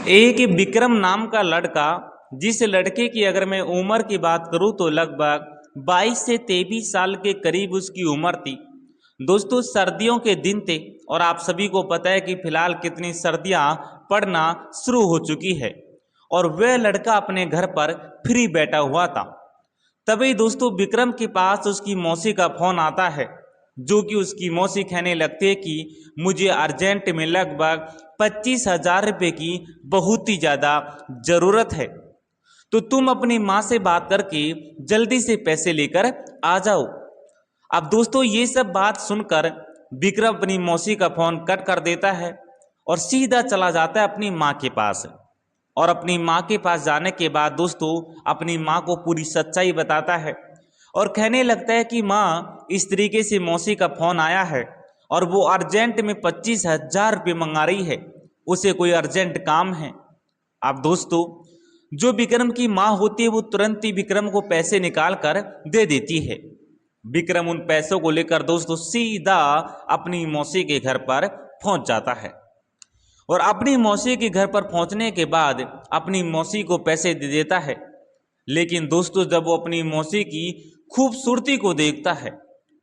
एक विक्रम नाम का लड़का, जिस लड़के की अगर मैं उम्र की बात करूं तो लगभग 22 से 23 साल के करीब उसकी उम्र थी। दोस्तों, सर्दियों के दिन थे और आप सभी को पता है कि फिलहाल कितनी सर्दियां पड़ना शुरू हो चुकी है और वह लड़का अपने घर पर फ्री बैठा हुआ था। तभी दोस्तों विक्रम के पास उसकी मौसी का फोन आता है, जो कि उसकी मौसी कहने लगती है कि मुझे अर्जेंट में लगभग 25,000 रुपये की बहुत ही ज़्यादा ज़रूरत है, तो तुम अपनी माँ से बात करके जल्दी से पैसे लेकर आ जाओ। अब दोस्तों ये सब बात सुनकर विक्रम अपनी मौसी का फोन कट कर देता है और सीधा चला जाता है अपनी माँ के पास। और अपनी माँ के पास जाने के बाद दोस्तों अपनी माँ को पूरी सच्चाई बताता है और कहने लगता है कि माँ, इस तरीके से मौसी का फोन आया है और वो अर्जेंट में 25,000 रुपये मंगा रही है, उसे कोई अर्जेंट काम है। अब दोस्तों जो विक्रम की माँ होती है वो तुरंत ही विक्रम को पैसे निकाल कर दे देती है। विक्रम उन पैसों को लेकर दोस्तों सीधा अपनी मौसी के घर पर पहुंच जाता है और अपनी मौसी के घर पर पहुंचने के बाद अपनी मौसी को पैसे दे देता है। लेकिन दोस्तों जब वो अपनी मौसी की खूबसूरती को देखता है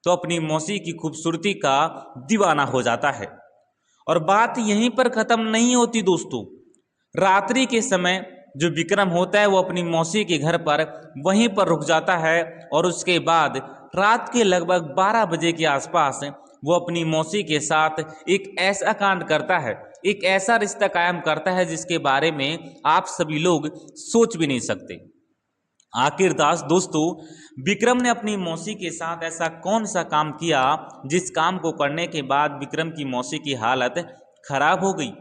तो अपनी मौसी की खूबसूरती का दीवाना हो जाता है। और बात यहीं पर ख़त्म नहीं होती दोस्तों। रात्रि के समय जो विक्रम होता है वो अपनी मौसी के घर पर वहीं पर रुक जाता है और उसके बाद रात के लगभग 12 बजे के आसपास वो अपनी मौसी के साथ एक ऐसा कांड करता है, एक ऐसा रिश्ता कायम करता है जिसके बारे में आप सभी लोग सोच भी नहीं सकते। आखिर दोस्तों विक्रम ने अपनी मौसी के साथ ऐसा कौन सा काम किया जिस काम को करने के बाद विक्रम की मौसी की हालत खराब हो गई।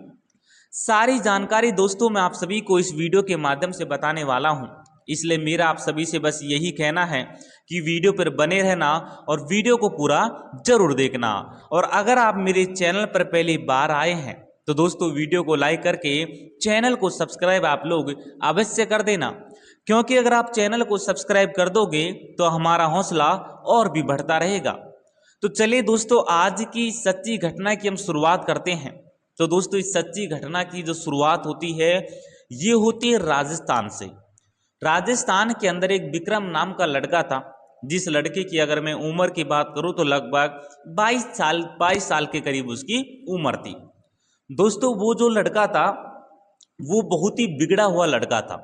सारी जानकारी दोस्तों मैं आप सभी को इस वीडियो के माध्यम से बताने वाला हूं, इसलिए मेरा आप सभी से बस यही कहना है कि वीडियो पर बने रहना और वीडियो को पूरा जरूर देखना। और अगर आप मेरे चैनल पर पहली बार आए हैं तो दोस्तों वीडियो को लाइक करके चैनल को सब्सक्राइब आप लोग अवश्य कर देना, क्योंकि अगर आप चैनल को सब्सक्राइब कर दोगे तो हमारा हौसला और भी बढ़ता रहेगा। तो चलिए दोस्तों आज की सच्ची घटना की हम शुरुआत करते हैं। तो दोस्तों इस सच्ची घटना की जो शुरुआत होती है ये होती है राजस्थान से। राजस्थान के अंदर एक विक्रम नाम का लड़का था, जिस लड़के की अगर मैं उम्र की बात करूं तो लगभग 22 साल के करीब उसकी उम्र थी। दोस्तों वो जो लड़का था वो बहुत ही बिगड़ा हुआ लड़का था।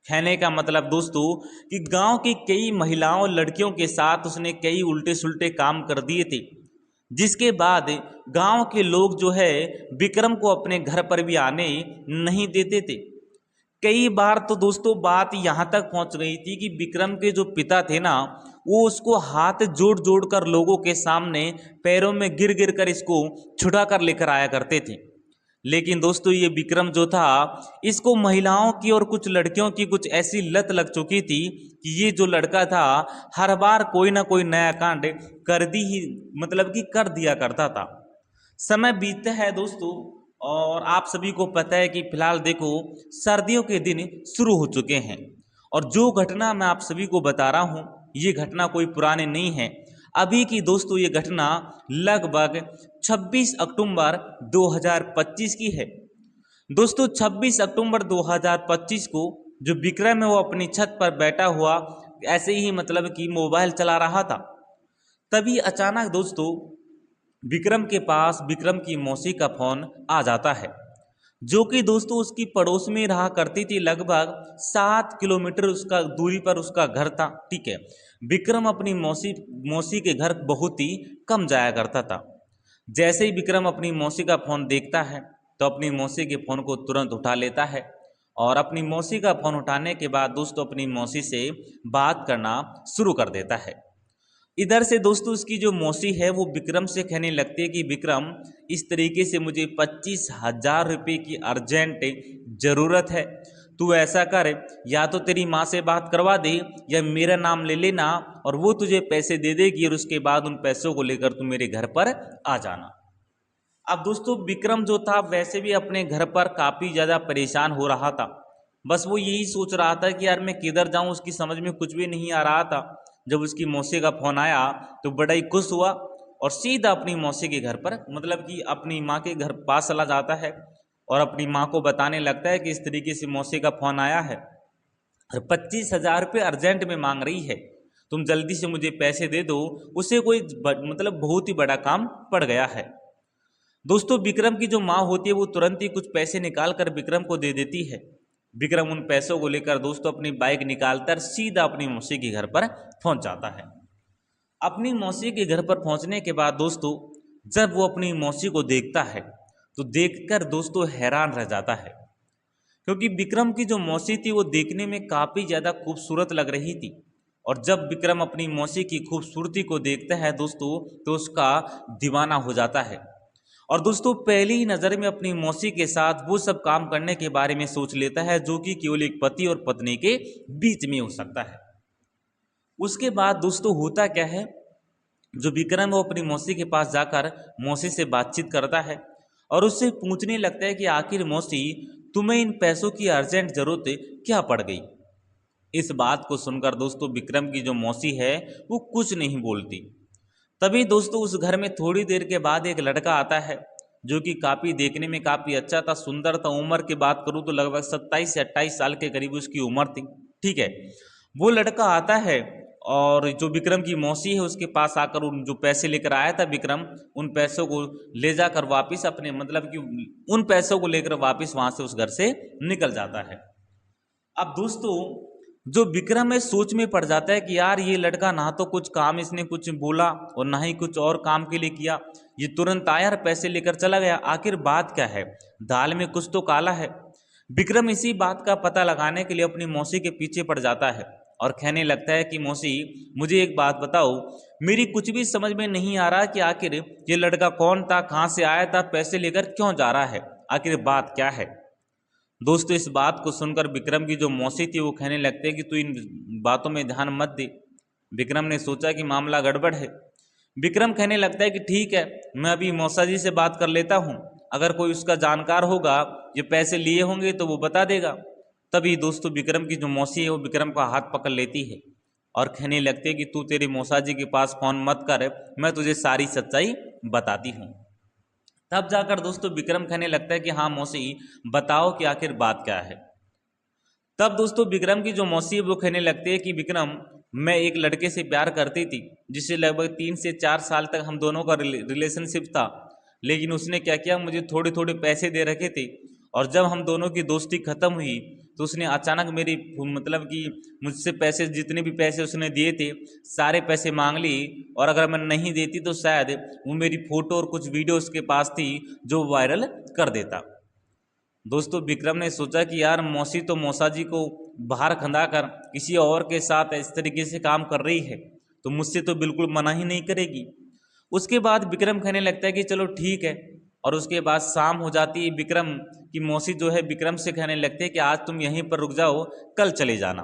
कहने का मतलब दोस्तों कि गांव की कई महिलाओं लड़कियों के साथ उसने कई उल्टे सुल्टे काम कर दिए थे, जिसके बाद गांव के लोग जो है विक्रम को अपने घर पर भी आने नहीं देते थे। कई बार तो दोस्तों बात यहाँ तक पहुँच गई थी कि विक्रम के जो पिता थे ना वो उसको हाथ जोड़ जोड़ कर लोगों के सामने पैरों में गिर गिर कर इसको छुड़ा कर लेकर आया करते थे। लेकिन दोस्तों ये विक्रम जो था इसको महिलाओं की और कुछ लड़कियों की कुछ ऐसी लत लग चुकी थी कि ये जो लड़का था हर बार कोई ना कोई नया कांड कर दी ही मतलब कि कर दिया करता था। समय बीतता है दोस्तों और आप सभी को पता है कि फिलहाल देखो सर्दियों के दिन शुरू हो चुके हैं और जो घटना मैं आप सभी को बता रहा हूँ ये घटना कोई पुरानी नहीं है। अभी की दोस्तों ये घटना लगभग 26 अक्टूबर 2025 की है। दोस्तों 26 अक्टूबर 2025 को जो विक्रम है वो अपनी छत पर बैठा हुआ ऐसे ही मतलब कि मोबाइल चला रहा था। तभी अचानक दोस्तों विक्रम के पास विक्रम की मौसी का फोन आ जाता है, जो कि दोस्तों उसकी पड़ोस में रहा करती थी। लगभग 7 किलोमीटर उसका दूरी पर उसका घर था। ठीक है, विक्रम अपनी मौसी मौसी के घर बहुत ही कम जाया करता था। जैसे ही विक्रम अपनी मौसी का फ़ोन देखता है तो अपनी मौसी के फ़ोन को तुरंत उठा लेता है और अपनी मौसी का फ़ोन उठाने के बाद दोस्तों अपनी मौसी से बात करना शुरू कर देता है। इधर से दोस्तों उसकी जो मौसी है वो विक्रम से कहने लगती है कि विक्रम, इस तरीके से मुझे 25,000 रुपये की अर्जेंट ज़रूरत है, तू ऐसा कर या तो तेरी माँ से बात करवा दे या मेरा नाम ले लेना और वो तुझे पैसे दे देगी और उसके बाद उन पैसों को लेकर तू मेरे घर पर आ जाना। अब दोस्तों विक्रम जो था वैसे भी अपने घर पर काफ़ी ज़्यादा परेशान हो रहा था। बस वो यही सोच रहा था कि यार मैं किधर जाऊँ, उसकी समझ में कुछ भी नहीं आ रहा था। जब उसकी मौसी का फ़ोन आया तो बड़ा ही खुश हुआ और सीधा अपनी मौसी के घर पर मतलब कि अपनी माँ के घर पास चला जाता है और अपनी माँ को बताने लगता है कि इस तरीके से मौसी का फ़ोन आया है और 25,000 रुपये अर्जेंट में मांग रही है, तुम जल्दी से मुझे पैसे दे दो, उसे कोई मतलब बहुत ही बड़ा काम पड़ गया है। दोस्तों विक्रम की जो माँ होती है वो तुरंत ही कुछ पैसे निकाल कर विक्रम को दे देती है। विक्रम उन पैसों को लेकर दोस्तों अपनी बाइक निकालकर सीधा अपनी मौसी के घर पर पहुंच जाता है। अपनी मौसी के घर पर पहुंचने के बाद दोस्तों जब वो अपनी मौसी को देखता है तो देखकर दोस्तों हैरान रह जाता है, क्योंकि विक्रम की जो मौसी थी वो देखने में काफ़ी ज़्यादा खूबसूरत लग रही थी। और जब विक्रम अपनी मौसी की खूबसूरती को देखता है दोस्तों तो उसका दीवाना हो जाता है और दोस्तों पहली ही नज़र में अपनी मौसी के साथ वो सब काम करने के बारे में सोच लेता है जो कि केवल एक पति और पत्नी के बीच में हो सकता है। उसके बाद दोस्तों होता क्या है, जो विक्रम वो अपनी मौसी के पास जाकर मौसी से बातचीत करता है और उससे पूछने लगता है कि आखिर मौसी तुम्हें इन पैसों की अर्जेंट ज़रूरत क्या पड़ गई। इस बात को सुनकर दोस्तों विक्रम की जो मौसी है वो कुछ नहीं बोलती। तभी दोस्तों उस घर में थोड़ी देर के बाद एक लड़का आता है जो कि काफ़ी देखने में काफ़ी अच्छा था, सुंदर था। उम्र की बात करूँ तो लगभग 27 से 28 साल के करीब उसकी उम्र थी। ठीक है, वो लड़का आता है और जो विक्रम की मौसी है उसके पास आकर उन जो पैसे लेकर आया था विक्रम, उन पैसों को ले जाकर वापस अपने मतलब कि उन पैसों को लेकर वापस वहाँ से उस घर से निकल जाता है। अब दोस्तों जो विक्रम है सोच में पड़ जाता है कि यार ये लड़का ना तो कुछ काम इसने कुछ बोला और ना ही कुछ और काम के लिए किया, ये तुरंत आया और पैसे लेकर चला गया, आखिर बात क्या है, दाल में कुछ तो काला है। विक्रम इसी बात का पता लगाने के लिए अपनी मौसी के पीछे पड़ जाता है और कहने लगता है कि मौसी मुझे एक बात बताओ, मेरी कुछ भी समझ में नहीं आ रहा कि आखिर ये लड़का कौन था, कहाँ से आया था, पैसे लेकर क्यों जा रहा है, आखिर बात क्या है। दोस्तों इस बात को सुनकर विक्रम की जो मौसी थी वो कहने लगते हैं कि तू इन बातों में ध्यान मत दे। विक्रम ने सोचा कि मामला गड़बड़ है। विक्रम कहने लगता है कि ठीक है, मैं अभी मौसा जी से बात कर लेता हूँ, अगर कोई उसका जानकार होगा ये पैसे लिए होंगे तो वो बता देगा। तभी दोस्तों विक्रम की जो मौसी है वो विक्रम का हाथ पकड़ लेती है और कहने लगते हैं कि तू तेरी मौसा जी के पास फ़ोन मत कर, मैं तुझे सारी सच्चाई बताती हूँ। तब जाकर दोस्तों विक्रम कहने लगता है कि हाँ मौसी बताओ कि आखिर बात क्या है। तब दोस्तों विक्रम की जो मौसी है वो कहने लगती है कि विक्रम मैं एक लड़के से प्यार करती थी जिससे लगभग 3 से 4 साल तक हम दोनों का रिलेशनशिप था, लेकिन उसने क्या किया, मुझे थोड़े थोड़े पैसे दे रखे थे और जब हम दोनों की दोस्ती खत्म हुई तो उसने अचानक मेरी मतलब कि मुझसे पैसे जितने भी पैसे उसने दिए थे सारे पैसे मांग ली और अगर मैं नहीं देती तो शायद वो मेरी फ़ोटो और कुछ वीडियो उसके पास थी जो वायरल कर देता। दोस्तों विक्रम ने सोचा कि यार मौसी तो मौसा जी को बाहर खंदा कर किसी और के साथ इस तरीके से काम कर रही है तो मुझसे तो बिल्कुल मना ही नहीं करेगी। उसके बाद विक्रम कहने लगता है कि चलो ठीक है, और उसके बाद शाम हो जाती है। विक्रम की मौसी जो है विक्रम से कहने लगते हैं कि आज तुम यहीं पर रुक जाओ, कल चले जाना।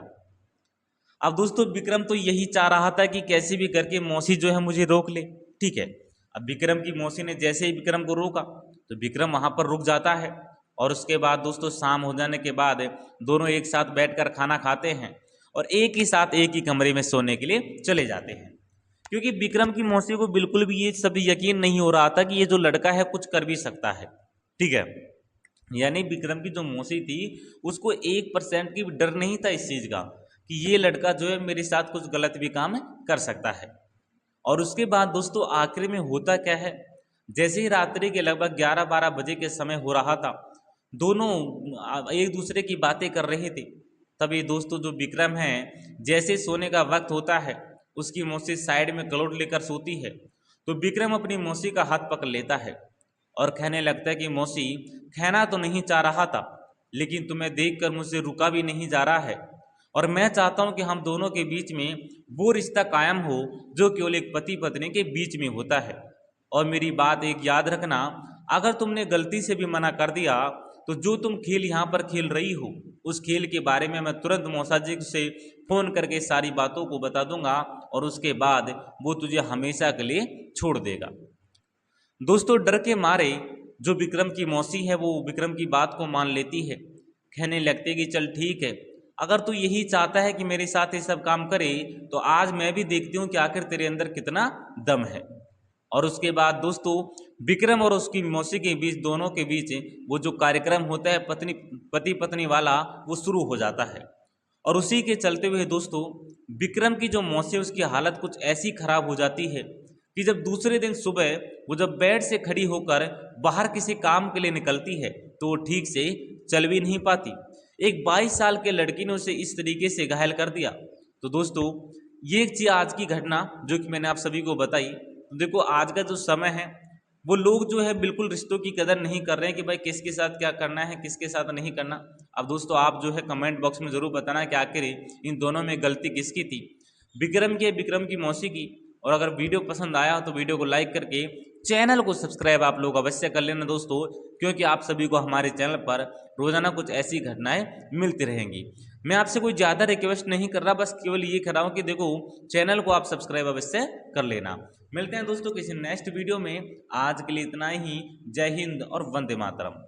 अब दोस्तों विक्रम तो यही चाह रहा था कि कैसे भी करके मौसी जो है मुझे रोक ले। ठीक है, अब विक्रम की मौसी ने जैसे ही विक्रम को रोका तो विक्रम वहाँ पर रुक जाता है और उसके बाद दोस्तों शाम हो जाने के बाद दोनों एक साथ बैठकर खाना खाते हैं और एक ही साथ एक ही कमरे में सोने के लिए चले जाते हैं, क्योंकि विक्रम की मौसी को बिल्कुल भी ये सब यकीन नहीं हो रहा था कि ये जो लड़का है कुछ कर भी सकता है। ठीक है, यानी विक्रम की जो मौसी थी उसको 1% की भी डर नहीं था इस चीज़ का कि ये लड़का जो है मेरे साथ कुछ गलत भी काम कर सकता है। और उसके बाद दोस्तों आखिर में होता क्या है, जैसे ही रात्रि के लगभग 11-12 बजे के समय हो रहा था, दोनों एक दूसरे की बातें कर रहे थे। तभी दोस्तों जो विक्रम है जैसे सोने का वक्त होता है उसकी मौसी साइड में गलोट लेकर सोती है तो विक्रम अपनी मौसी का हाथ पकड़ लेता है और कहने लगता है कि मौसी कहना तो नहीं चाह रहा था लेकिन तुम्हें देखकर मुझसे रुका भी नहीं जा रहा है और मैं चाहता हूं कि हम दोनों के बीच में वो रिश्ता कायम हो जो केवल एक पति पत्नी के बीच में होता है। और मेरी बात एक याद रखना, अगर तुमने गलती से भी मना कर दिया तो जो तुम खेल यहाँ पर खेल रही हो उस खेल के बारे में मैं तुरंत मौसा जी से फ़ोन करके सारी बातों को बता दूंगा और उसके बाद वो तुझे हमेशा के लिए छोड़ देगा। दोस्तों डर के मारे जो विक्रम की मौसी है वो विक्रम की बात को मान लेती है, कहने लगती कि चल ठीक है, अगर तू यही चाहता है कि मेरे साथ ये सब काम करे तो आज मैं भी देखती हूँ कि आखिर तेरे अंदर कितना दम है। और उसके बाद दोस्तों विक्रम और उसकी मौसी के बीच, दोनों के बीच वो जो कार्यक्रम होता है पति पत्नी वाला, वो शुरू हो जाता है। और उसी के चलते हुए दोस्तों विक्रम की जो मौसी है उसकी हालत कुछ ऐसी खराब हो जाती है कि जब दूसरे दिन सुबह वो जब बेड से खड़ी होकर बाहर किसी काम के लिए निकलती है तो वो ठीक से चल भी नहीं पाती। एक 22 साल के लड़की ने उसे इस तरीके से घायल कर दिया। तो दोस्तों ये एक चीज आज की घटना जो कि मैंने आप सभी को बताई। तो देखो आज का जो समय है वो लोग जो है बिल्कुल रिश्तों की कदर नहीं कर रहे हैं कि भाई किसके साथ क्या करना है, किसके साथ नहीं करना। अब दोस्तों आप जो है कमेंट बॉक्स में ज़रूर बताना कि आखिर इन दोनों में गलती किसकी थी, विक्रम की, विक्रम की मौसी की। और अगर वीडियो पसंद आया हो तो वीडियो को लाइक करके चैनल को सब्सक्राइब आप लोग अवश्य कर लेना दोस्तों, क्योंकि आप सभी को हमारे चैनल पर रोजाना कुछ ऐसी घटनाएं मिलती रहेंगी। मैं आपसे कोई ज़्यादा रिक्वेस्ट नहीं कर रहा, बस केवल ये कर रहा हूँ कि देखो चैनल को आप सब्सक्राइब अवश्य कर लेना। मिलते हैं दोस्तों किसी नेक्स्ट वीडियो में। आज के लिए इतना ही। जय हिंद और वंदे मातरम।